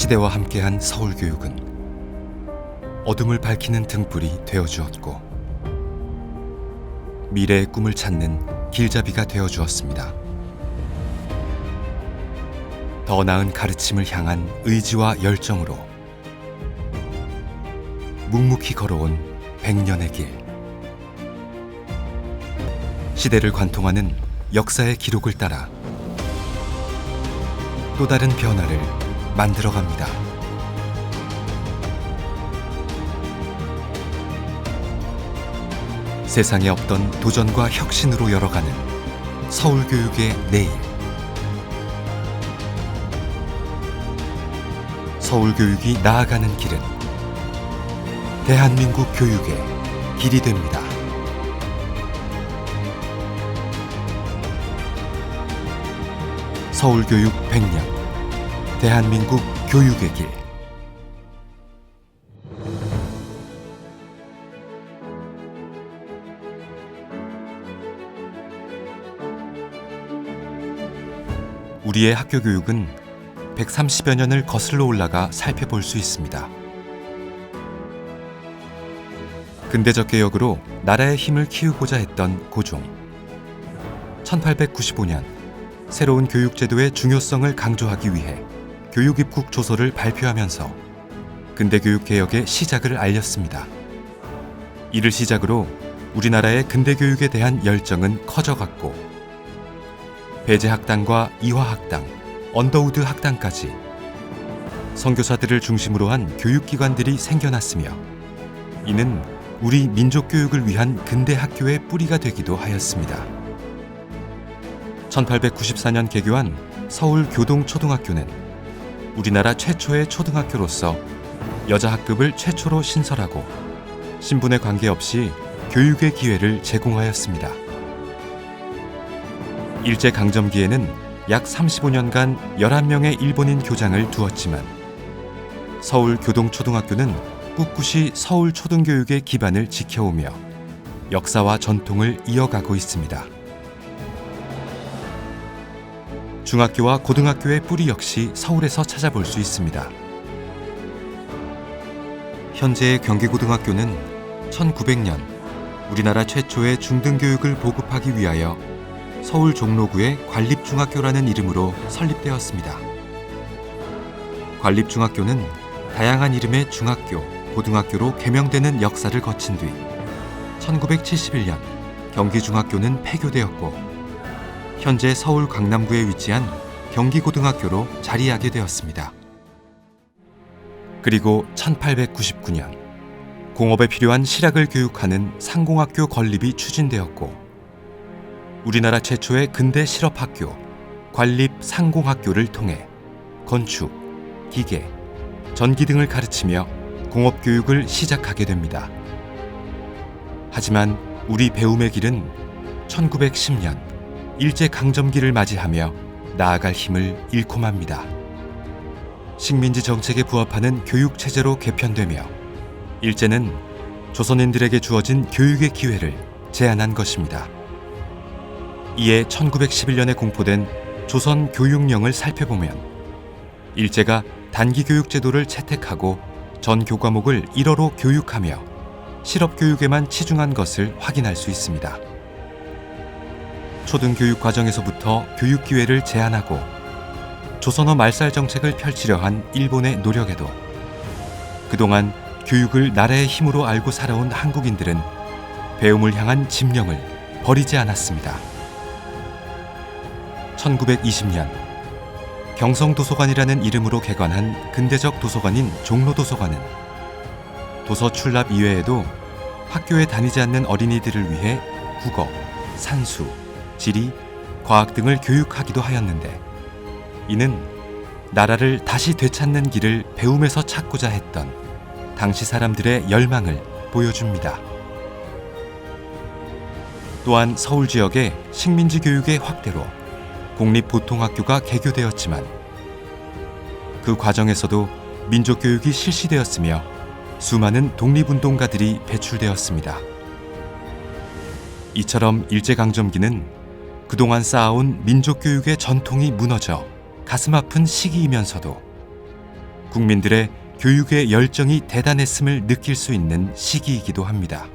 시대와 함께한 서울교육은 어둠을 밝히는 등불이 되어주었고 미래의 꿈을 찾는 길잡이가 되어주었습니다. 더 나은 가르침을 향한 의지와 열정으로 묵묵히 걸어온 100년의 길, 시대를 관통하는 역사의 기록을 따라 또 다른 변화를 만들어갑니다. 세상에 없던 도전과 혁신으로 열어가는 서울교육의 내일. 서울교육이 나아가는 길은 대한민국 교육의 길이 됩니다. 서울교육 100년, 대한민국 교육의 길. 우리의 학교 교육은 130여 년을 거슬러 올라가 살펴볼 수 있습니다. 근대적 개혁으로 나라의 힘을 키우고자 했던 고종. 1895년 새로운 교육제도의 중요성을 강조하기 위해 교육입국 조서를 발표하면서 근대교육 개혁의 시작을 알렸습니다. 이를 시작으로 우리나라의 근대교육에 대한 열정은 커져갔고 배제학당과 이화학당, 언더우드 학당까지 선교사들을 중심으로 한 교육기관들이 생겨났으며 이는 우리 민족교육을 위한 근대 학교의 뿌리가 되기도 하였습니다. 1894년 개교한 서울교동초등학교는 우리나라 최초의 초등학교로서 여자 학급을 최초로 신설하고 신분에 관계없이 교육의 기회를 제공하였습니다. 일제강점기에는 약 35년간 11명의 일본인 교장을 두었지만 서울교동초등학교는 꿋꿋이 서울초등교육의 기반을 지켜오며 역사와 전통을 이어가고 있습니다. 중학교와 고등학교의 뿌리 역시 서울에서 찾아볼 수 있습니다. 현재의 경기고등학교는 1900년 우리나라 최초의 중등교육을 보급하기 위하여 서울 종로구의 관립중학교라는 이름으로 설립되었습니다. 관립중학교는 다양한 이름의 중학교, 고등학교로 개명되는 역사를 거친 뒤 1971년 경기중학교는 폐교되었고 현재 서울 강남구에 위치한 경기고등학교로 자리하게 되었습니다. 그리고 1899년 공업에 필요한 실학을 교육하는 상공학교 건립이 추진되었고 우리나라 최초의 근대 실업학교 관립상공학교를 통해 건축, 기계, 전기 등을 가르치며 공업교육을 시작하게 됩니다. 하지만 우리 배움의 길은 1910년 일제강점기를 맞이하며 나아갈 힘을 잃고 맙니다. 식민지 정책에 부합하는 교육체제로 개편되며 일제는 조선인들에게 주어진 교육의 기회를 제한한 것입니다. 이에 1911년에 공포된 조선교육령을 살펴보면 일제가 단기교육 제도를 채택하고 전 교과목을 1어로 교육하며 실업교육에만 치중한 것을 확인할 수 있습니다. 초등교육 과정에서부터 교육 기회를 제한하고 조선어 말살 정책을 펼치려 한 일본의 노력에도 그동안 교육을 나라의 힘으로 알고 살아온 한국인들은 배움을 향한 집념을 버리지 않았습니다. 1920년 경성도서관이라는 이름으로 개관한 근대적 도서관인 종로도서관은 도서 출납 이외에도 학교에 다니지 않는 어린이들을 위해 국어, 산수, 지리, 과학 등을 교육하기도 하였는데 이는 나라를 다시 되찾는 길을 배움에서 찾고자 했던 당시 사람들의 열망을 보여줍니다. 또한 서울 지역의 식민지 교육의 확대로 공립보통학교가 개교되었지만 그 과정에서도 민족교육이 실시되었으며 수많은 독립운동가들이 배출되었습니다. 이처럼 일제강점기는 그동안 쌓아온 민족교육의 전통이 무너져 가슴 아픈 시기이면서도 국민들의 교육의 열정이 대단했음을 느낄 수 있는 시기이기도 합니다.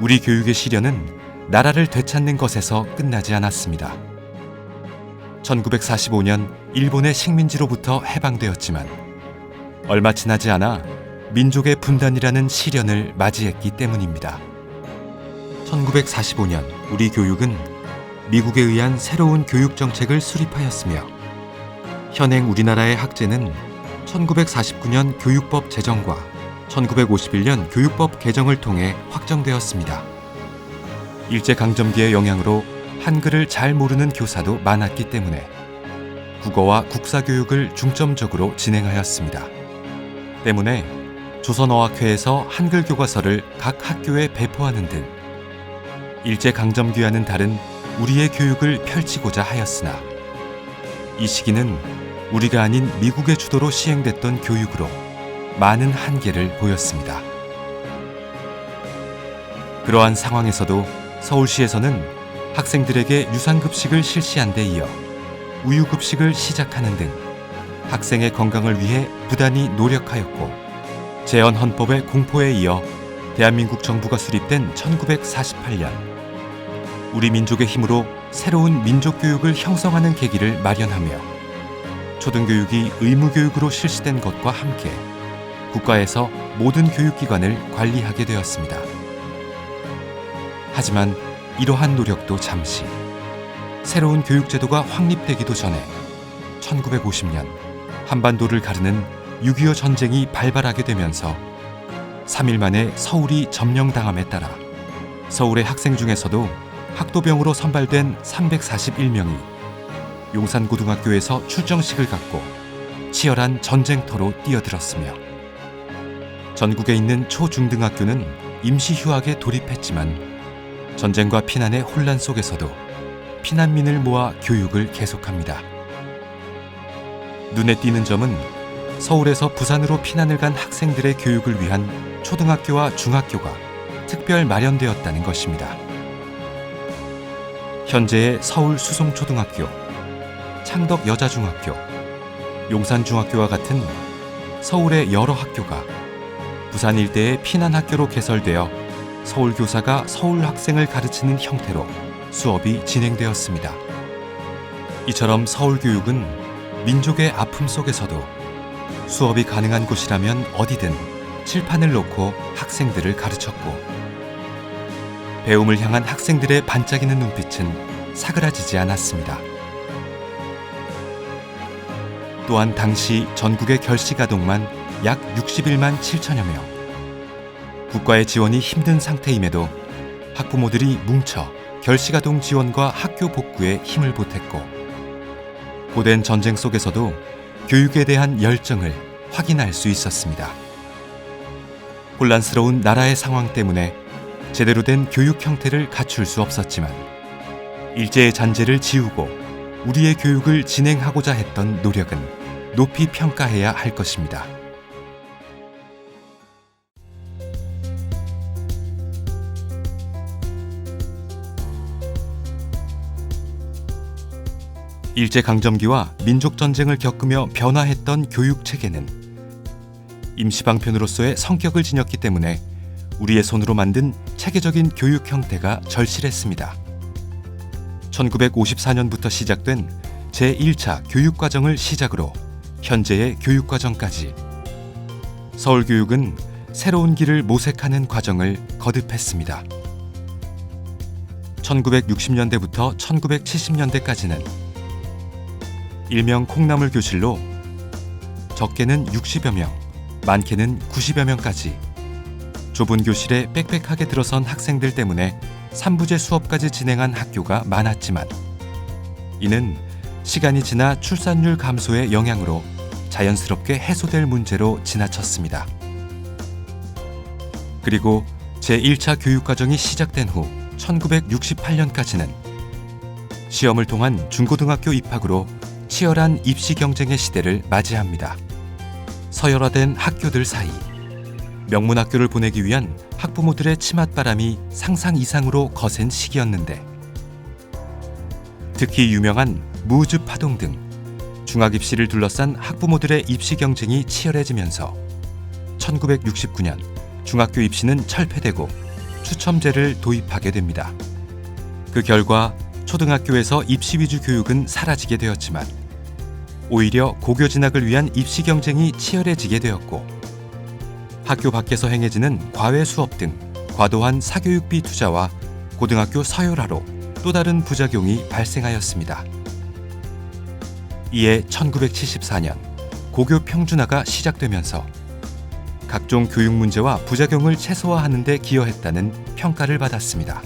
우리 교육의 시련은 나라를 되찾는 것에서 끝나지 않았습니다. 1945년 일본의 식민지로부터 해방되었지만 얼마 지나지 않아 민족의 분단이라는 시련을 맞이했기 때문입니다. 1945년 우리 교육은 미국에 의한 새로운 교육 정책을 수립하였으며 현행 우리나라의 학제는 1949년 교육법 제정과 1951년 교육법 개정을 통해 확정되었습니다. 일제강점기의 영향으로 한글을 잘 모르는 교사도 많았기 때문에 국어와 국사교육을 중점적으로 진행하였습니다. 때문에 조선어학회에서 한글 교과서를 각 학교에 배포하는 등 일제강점기와는 다른 우리의 교육을 펼치고자 하였으나 이 시기는 우리가 아닌 미국의 주도로 시행됐던 교육으로 많은 한계를 보였습니다. 그러한 상황에서도 서울시에서는 학생들에게 유상급식을 실시한 데 이어 우유급식을 시작하는 등 학생의 건강을 위해 부단히 노력하였고 재헌헌법의 공포에 이어 대한민국 정부가 수립된 1948년 우리 민족의 힘으로 새로운 민족교육을 형성하는 계기를 마련하며 초등교육이 의무교육으로 실시된 것과 함께 국가에서 모든 교육기관을 관리하게 되었습니다. 하지만 이러한 노력도 잠시 새로운 교육제도가 확립되기도 전에 1950년 한반도를 가르는 6.25 전쟁이 발발하게 되면서 3일 만에 서울이 점령당함에 따라 서울의 학생 중에서도 학도병으로 선발된 341명이 용산고등학교에서 출정식을 갖고 치열한 전쟁터로 뛰어들었으며 전국에 있는 초중등학교는 임시휴학에 돌입했지만 전쟁과 피난의 혼란 속에서도 피난민을 모아 교육을 계속합니다. 눈에 띄는 점은 서울에서 부산으로 피난을 간 학생들의 교육을 위한 초등학교와 중학교가 특별 마련되었다는 것입니다. 현재의 서울 수송초등학교, 창덕여자중학교, 용산중학교와 같은 서울의 여러 학교가 부산 일대의 피난학교로 개설되어 서울 교사가 서울 학생을 가르치는 형태로 수업이 진행되었습니다. 이처럼 서울 교육은 민족의 아픔 속에서도 수업이 가능한 곳이라면 어디든 칠판을 놓고 학생들을 가르쳤고 배움을 향한 학생들의 반짝이는 눈빛은 사그라지지 않았습니다. 또한 당시 전국의 결식아동만 약 61만 7천여 명, 국가의 지원이 힘든 상태임에도 학부모들이 뭉쳐 결식아동 지원과 학교 복구에 힘을 보탰고 고된 전쟁 속에서도 교육에 대한 열정을 확인할 수 있었습니다. 혼란스러운 나라의 상황 때문에 제대로 된 교육 형태를 갖출 수 없었지만 일제의 잔재를 지우고 우리의 교육을 진행하고자 했던 노력은 높이 평가해야 할 것입니다. 일제강점기와 민족전쟁을 겪으며 변화했던 교육체계는 임시방편으로서의 성격을 지녔기 때문에 우리의 손으로 만든 체계적인 교육 형태가 절실했습니다. 1954년부터 시작된 제1차 교육과정을 시작으로 현재의 교육과정까지 서울교육은 새로운 길을 모색하는 과정을 거듭했습니다. 1960년대부터 1970년대까지는 일명 콩나물 교실로 적게는 60여 명, 많게는 90여 명까지 좁은 교실에 빽빽하게 들어선 학생들 때문에 3부제 수업까지 진행한 학교가 많았지만 이는 시간이 지나 출산율 감소의 영향으로 자연스럽게 해소될 문제로 지나쳤습니다. 그리고 제1차 교육과정이 시작된 후 1968년까지는 시험을 통한 중고등학교 입학으로 치열한 입시 경쟁의 시대를 맞이합니다. 서열화된 학교들 사이 명문학교를 보내기 위한 학부모들의 치맛바람이 상상 이상으로 거센 시기였는데, 특히 유명한 무즈 파동 등 중학 입시를 둘러싼 학부모들의 입시 경쟁이 치열해지면서 1969년 중학교 입시는 철폐되고 추첨제를 도입하게 됩니다. 그 결과 초등학교에서 입시 위주 교육은 사라지게 되었지만 오히려 고교 진학을 위한 입시 경쟁이 치열해지게 되었고, 학교 밖에서 행해지는 과외 수업 등 과도한 사교육비 투자와 고등학교 서열화로 또 다른 부작용이 발생하였습니다. 이에 1974년 고교 평준화가 시작되면서 각종 교육 문제와 부작용을 최소화하는 데 기여했다는 평가를 받았습니다.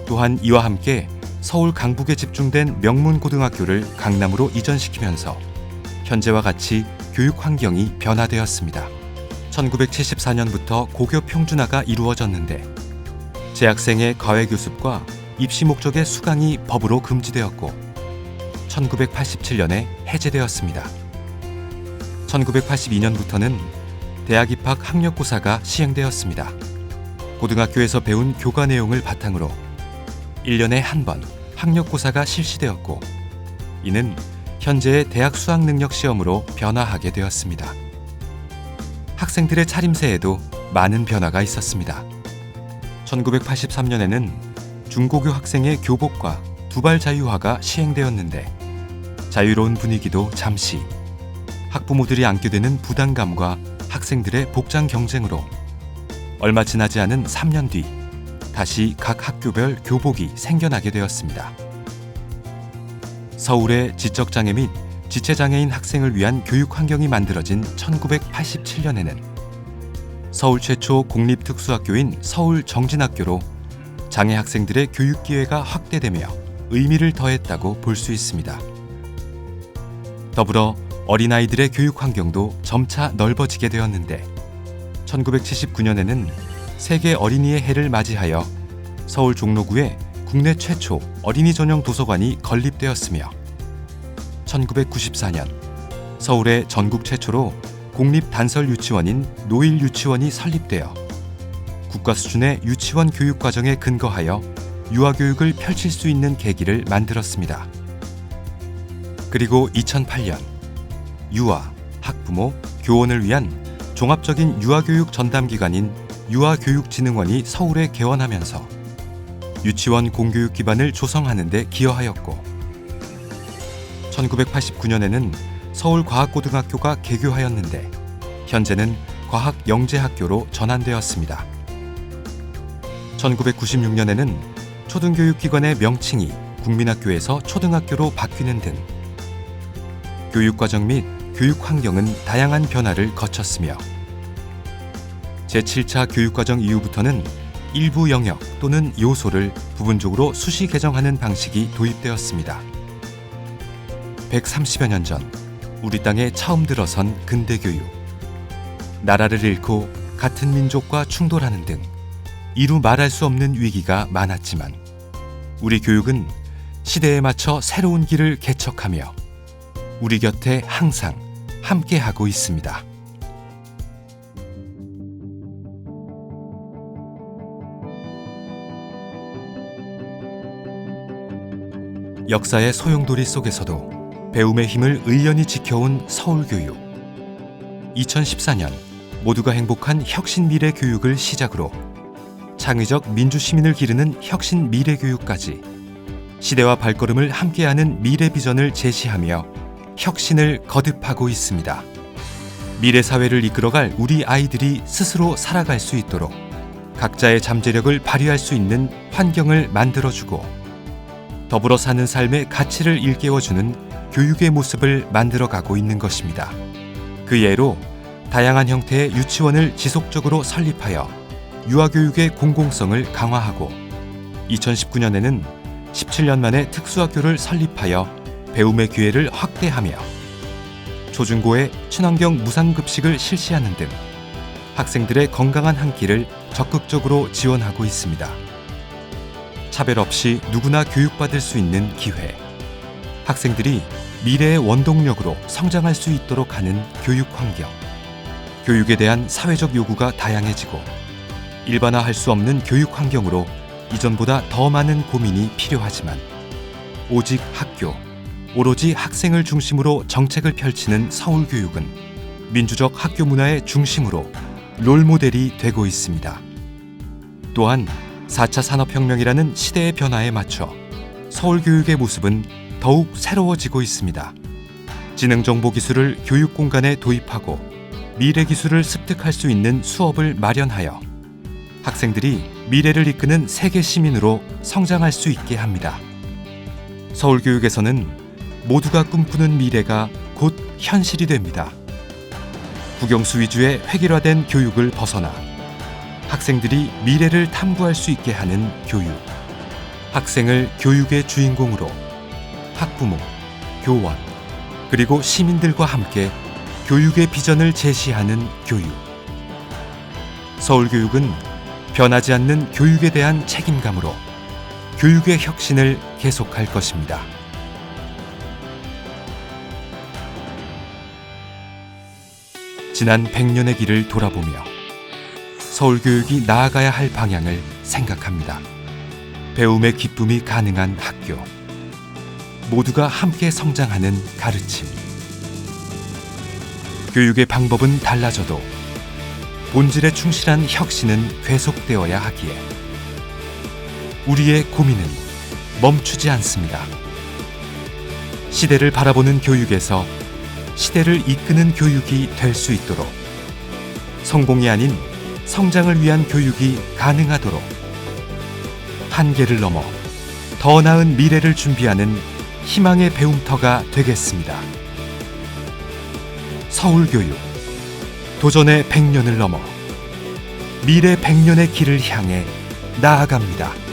또한 이와 함께 서울 강북에 집중된 명문고등학교를 강남으로 이전시키면서 현재와 같이 교육 환경이 변화되었습니다. 1974년부터 고교 평준화가 이루어졌는데, 재학생의 과외 교습과 입시 목적의 수강이 법으로 금지되었고 1987년에 해제되었습니다. 1982년부터는 대학 입학 학력고사가 시행되었습니다. 고등학교에서 배운 교과 내용을 바탕으로 1년에 한 번 학력고사가 실시되었고, 이는 현재의 대학 수학능력 시험으로 변화하게 되었습니다. 학생들의 차림새에도 많은 변화가 있었습니다. 1983년에는 중고교 학생의 교복과 두발 자유화가 시행되었는데, 자유로운 분위기도 잠시, 학부모들이 안게 되는 부담감과 학생들의 복장 경쟁으로 얼마 지나지 않은 3년 뒤 다시 각 학교별 교복이 생겨나게 되었습니다. 서울의 지적장애 및 지체장애인 학생을 위한 교육 환경이 만들어진 1987년에는 서울 최초 공립특수학교인 서울정진학교로 장애 학생들의 교육 기회가 확대되며 의미를 더했다고 볼 수 있습니다. 더불어 어린아이들의 교육 환경도 점차 넓어지게 되었는데, 1979년에는 세계 어린이의 해를 맞이하여 서울 종로구에 국내 최초 어린이 전용 도서관이 건립되었으며, 1994년 서울의 전국 최초로 공립 단설 유치원인 노일 유치원이 설립되어 국가 수준의 유치원 교육 과정에 근거하여 유아교육을 펼칠 수 있는 계기를 만들었습니다. 그리고 2008년 유아, 학부모, 교원을 위한 종합적인 유아교육 전담기관인 유아교육진흥원이 서울에 개원하면서 유치원 공교육 기반을 조성하는 데 기여하였고, 1989년에는 서울과학고등학교가 개교하였는데 현재는 과학영재학교로 전환되었습니다. 1996년에는 초등교육기관의 명칭이 국민학교에서 초등학교로 바뀌는 등 교육과정 및 교육 환경은 다양한 변화를 거쳤으며, 제7차 교육과정 이후부터는 일부 영역 또는 요소를 부분적으로 수시 개정하는 방식이 도입되었습니다. 130여 년 전 우리 땅에 처음 들어선 근대교육, 나라를 잃고 같은 민족과 충돌하는 등 이루 말할 수 없는 위기가 많았지만 우리 교육은 시대에 맞춰 새로운 길을 개척하며 우리 곁에 항상 함께하고 있습니다. 역사의 소용돌이 속에서도 배움의 힘을 의연히 지켜온 서울교육. 2014년 모두가 행복한 혁신 미래 교육을 시작으로 창의적 민주시민을 기르는 혁신 미래 교육까지 시대와 발걸음을 함께하는 미래 비전을 제시하며 혁신을 거듭하고 있습니다. 미래 사회를 이끌어갈 우리 아이들이 스스로 살아갈 수 있도록 각자의 잠재력을 발휘할 수 있는 환경을 만들어주고 더불어 사는 삶의 가치를 일깨워주는 교육의 모습을 만들어가고 있는 것입니다. 그 예로 다양한 형태의 유치원을 지속적으로 설립하여 유아교육의 공공성을 강화하고 2019년에는 17년 만에 특수학교를 설립하여 배움의 기회를 확대하며 초중고의 친환경 무상급식을 실시하는 등 학생들의 건강한 한 끼를 적극적으로 지원하고 있습니다. 차별 없이 누구나 교육받을 수 있는 기회, 학생들이 미래의 원동력으로 성장할 수 있도록 하는 교육 환경, 교육에 대한 사회적 요구가 다양해지고 일반화할 수 없는 교육 환경으로 이전보다 더 많은 고민이 필요하지만 오직 학교, 오로지 학생을 중심으로 정책을 펼치는 서울교육은 민주적 학교 문화의 중심으로 롤모델이 되고 있습니다. 또한 4차 산업혁명이라는 시대의 변화에 맞춰 서울교육의 모습은 더욱 새로워지고 있습니다. 지능정보기술을 교육 공간에 도입하고 미래 기술을 습득할 수 있는 수업을 마련하여 학생들이 미래를 이끄는 세계 시민으로 성장할 수 있게 합니다. 서울교육에서는 모두가 꿈꾸는 미래가 곧 현실이 됩니다. 국영수 위주의 획일화된 교육을 벗어나 학생들이 미래를 탐구할 수 있게 하는 교육. 학생을 교육의 주인공으로 학부모, 교원, 그리고 시민들과 함께 교육의 비전을 제시하는 교육. 서울교육은 변하지 않는 교육에 대한 책임감으로 교육의 혁신을 계속할 것입니다. 지난 100년의 길을 돌아보며 서울교육이 나아가야 할 방향을 생각합니다. 배움의 기쁨이 가능한 학교. 모두가 함께 성장하는 가르침. 교육의 방법은 달라져도 본질에 충실한 혁신은 계속되어야 하기에 우리의 고민은 멈추지 않습니다. 시대를 바라보는 교육에서 시대를 이끄는 교육이 될 수 있도록, 성공이 아닌 성장을 위한 교육이 가능하도록 한계를 넘어 더 나은 미래를 준비하는 희망의 배움터가 되겠습니다. 서울교육, 도전의 100년을 넘어 미래 100년의 길을 향해 나아갑니다.